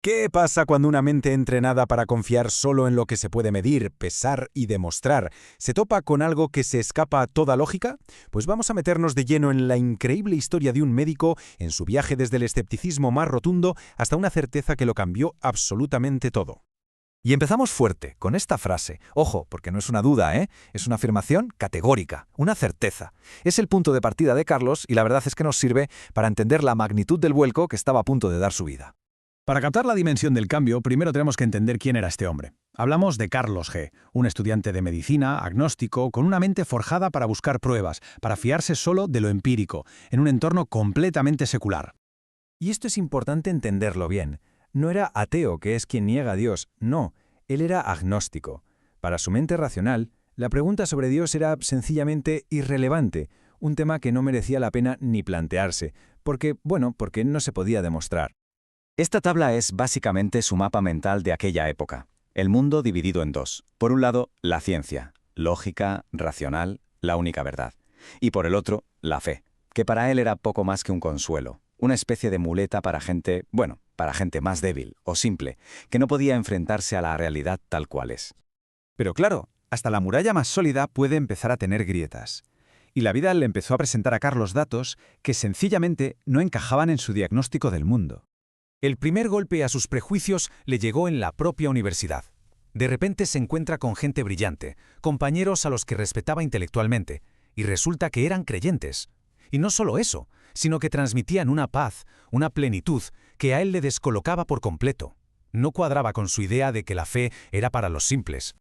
¿Qué pasa cuando una mente entrenada para confiar solo en lo que se puede medir, pesar y demostrar se topa con algo que se escapa a toda lógica? Pues vamos a meternos de lleno en la increíble historia de un médico en su viaje desde el escepticismo más rotundo hasta una certeza que lo cambió absolutamente todo. Y empezamos fuerte, con esta frase. Ojo, porque no es una duda, ¿eh? Es una afirmación categórica, una certeza. Es el punto de partida de Carlos y la verdad es que nos sirve para entender la magnitud del vuelco que estaba a punto de dar su vida. Para captar la dimensión del cambio, primero tenemos que entender quién era este hombre. Hablamos de Carlos G., un estudiante de medicina, agnóstico, con una mente forjada para buscar pruebas, para fiarse solo de lo empírico, en un entorno completamente secular. Y esto es importante entenderlo bien. No era ateo, que es quien niega a Dios, no, él era agnóstico. Para su mente racional, la pregunta sobre Dios era sencillamente irrelevante, un tema que no merecía la pena ni plantearse, porque no se podía demostrar. Esta tabla es básicamente su mapa mental de aquella época. El mundo dividido en dos. Por un lado, la ciencia, lógica, racional, la única verdad. Y por el otro, la fe, que para él era poco más que un consuelo, una especie de muleta para gente más débil o simple, que no podía enfrentarse a la realidad tal cual es. Pero claro, hasta la muralla más sólida puede empezar a tener grietas. Y la vida le empezó a presentar a Carlos datos que sencillamente no encajaban en su diagnóstico del mundo. El primer golpe a sus prejuicios le llegó en la propia universidad. De repente se encuentra con gente brillante, compañeros a los que respetaba intelectualmente, y resulta que eran creyentes. Y no solo eso, sino que transmitían una paz, una plenitud, que a él le descolocaba por completo. No cuadraba con su idea de que la fe era para los simples.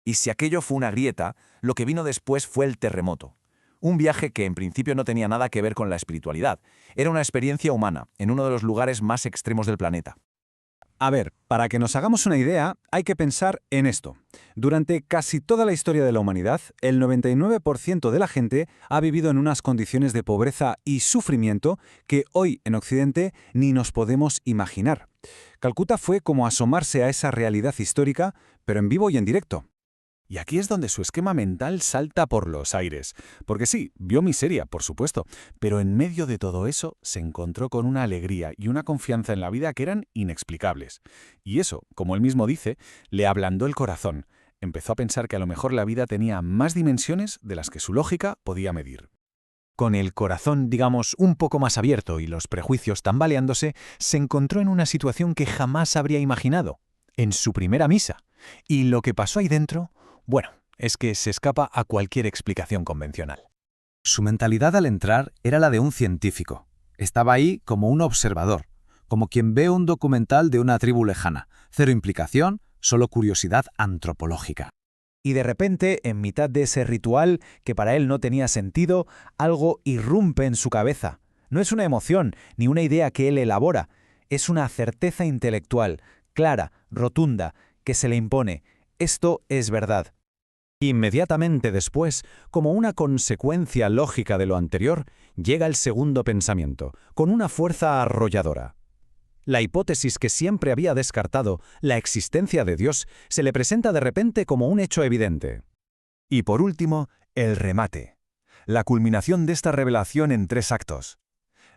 Y si aquello fue una grieta, lo que vino después fue el terremoto. Un viaje que en principio no tenía nada que ver con la espiritualidad. Era una experiencia humana, en uno de los lugares más extremos del planeta. A ver, para que nos hagamos una idea, hay que pensar en esto. Durante casi toda la historia de la humanidad, el 99% de la gente ha vivido en unas condiciones de pobreza y sufrimiento que hoy en Occidente ni nos podemos imaginar. Calcuta fue como asomarse a esa realidad histórica, pero en vivo y en directo. Y aquí es donde su esquema mental salta por los aires. Porque sí, vio miseria, por supuesto, pero en medio de todo eso se encontró con una alegría y una confianza en la vida que eran inexplicables. Y eso, como él mismo dice, le ablandó el corazón. Empezó a pensar que a lo mejor la vida tenía más dimensiones de las que su lógica podía medir. Con el corazón, digamos, un poco más abierto y los prejuicios tambaleándose, se encontró en una situación que jamás habría imaginado, en su primera misa. Y lo que pasó ahí dentro, bueno, es que se escapa a cualquier explicación convencional. Su mentalidad al entrar era la de un científico. Estaba ahí como un observador, como quien ve un documental de una tribu lejana. Cero implicación, solo curiosidad antropológica. Y de repente, en mitad de ese ritual, que para él no tenía sentido, algo irrumpe en su cabeza. No es una emoción, ni una idea que él elabora. Es una certeza intelectual, clara, rotunda, que se le impone. Esto es verdad. Inmediatamente después, como una consecuencia lógica de lo anterior, llega el segundo pensamiento, con una fuerza arrolladora. La hipótesis que siempre había descartado, la existencia de Dios, se le presenta de repente como un hecho evidente. Y por último, el remate. La culminación de esta revelación en 3 actos.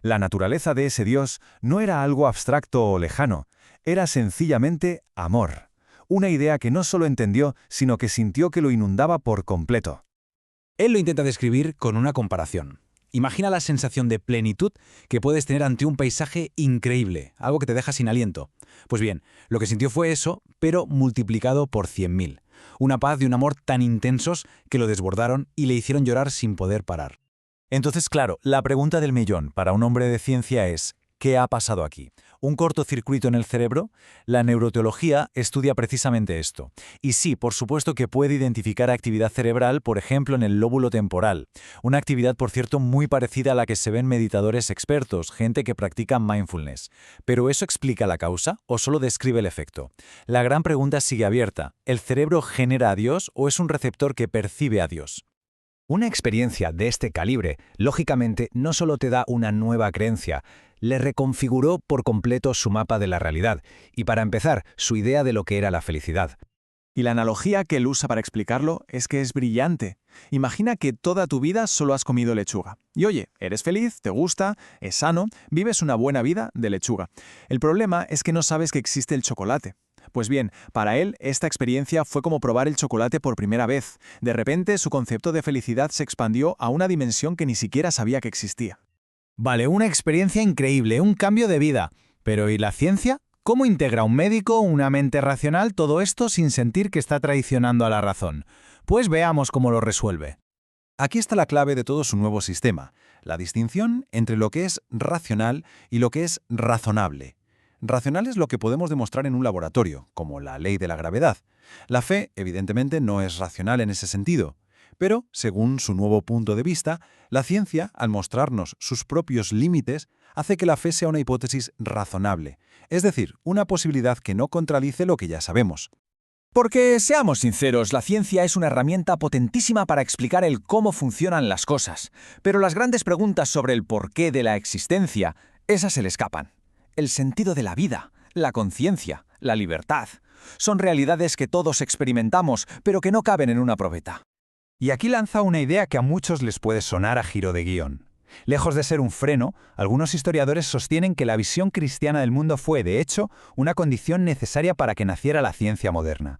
La naturaleza de ese Dios no era algo abstracto o lejano, era sencillamente amor. Una idea que no solo entendió, sino que sintió que lo inundaba por completo. Él lo intenta describir con una comparación. Imagina la sensación de plenitud que puedes tener ante un paisaje increíble, algo que te deja sin aliento. Pues bien, lo que sintió fue eso, pero multiplicado por 100.000. Una paz y un amor tan intensos que lo desbordaron y le hicieron llorar sin poder parar. Entonces, claro, la pregunta del millón para un hombre de ciencia es: ¿qué ha pasado aquí? ¿Un cortocircuito en el cerebro? La neuroteología estudia precisamente esto. Y sí, por supuesto que puede identificar actividad cerebral, por ejemplo, en el lóbulo temporal. Una actividad, por cierto, muy parecida a la que se ven meditadores expertos, gente que practica mindfulness. ¿Pero eso explica la causa o solo describe el efecto? La gran pregunta sigue abierta. ¿El cerebro genera a Dios o es un receptor que percibe a Dios? Una experiencia de este calibre, lógicamente, no solo te da una nueva creencia, le reconfiguró por completo su mapa de la realidad y, para empezar, su idea de lo que era la felicidad. Y la analogía que él usa para explicarlo es que es brillante. Imagina que toda tu vida solo has comido lechuga. Y oye, eres feliz, te gusta, es sano, vives una buena vida de lechuga. El problema es que no sabes que existe el chocolate. Pues bien, para él esta experiencia fue como probar el chocolate por primera vez. De repente su concepto de felicidad se expandió a una dimensión que ni siquiera sabía que existía. Vale, una experiencia increíble, un cambio de vida. Pero ¿y la ciencia? ¿Cómo integra un médico, una mente racional, todo esto sin sentir que está traicionando a la razón? Pues veamos cómo lo resuelve. Aquí está la clave de todo su nuevo sistema, la distinción entre lo que es racional y lo que es razonable. Racional es lo que podemos demostrar en un laboratorio, como la ley de la gravedad. La fe, evidentemente, no es racional en ese sentido. Pero, según su nuevo punto de vista, la ciencia, al mostrarnos sus propios límites, hace que la fe sea una hipótesis razonable, es decir, una posibilidad que no contradice lo que ya sabemos. Porque, seamos sinceros, la ciencia es una herramienta potentísima para explicar el cómo funcionan las cosas, pero las grandes preguntas sobre el porqué de la existencia, esas se le escapan. El sentido de la vida, la conciencia, la libertad, son realidades que todos experimentamos, pero que no caben en una probeta. Y aquí lanza una idea que a muchos les puede sonar a giro de guión. Lejos de ser un freno, algunos historiadores sostienen que la visión cristiana del mundo fue, de hecho, una condición necesaria para que naciera la ciencia moderna.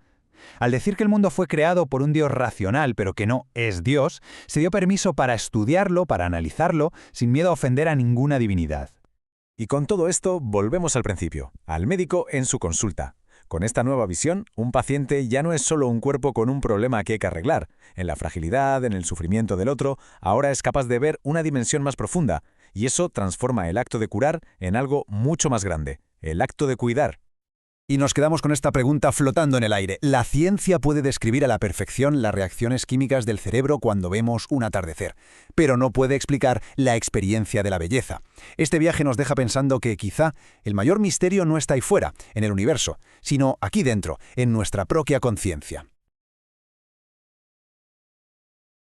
Al decir que el mundo fue creado por un Dios racional, pero que no es Dios, se dio permiso para estudiarlo, para analizarlo, sin miedo a ofender a ninguna divinidad. Y con todo esto, volvemos al principio, al médico en su consulta. Con esta nueva visión, un paciente ya no es solo un cuerpo con un problema que hay que arreglar. En la fragilidad, en el sufrimiento del otro, ahora es capaz de ver una dimensión más profunda, y eso transforma el acto de curar en algo mucho más grande, el acto de cuidar. Y nos quedamos con esta pregunta flotando en el aire. ¿La ciencia puede describir a la perfección las reacciones químicas del cerebro cuando vemos un atardecer, pero no puede explicar la experiencia de la belleza? Este viaje nos deja pensando que quizá el mayor misterio no está ahí fuera, en el universo, sino aquí dentro, en nuestra propia conciencia.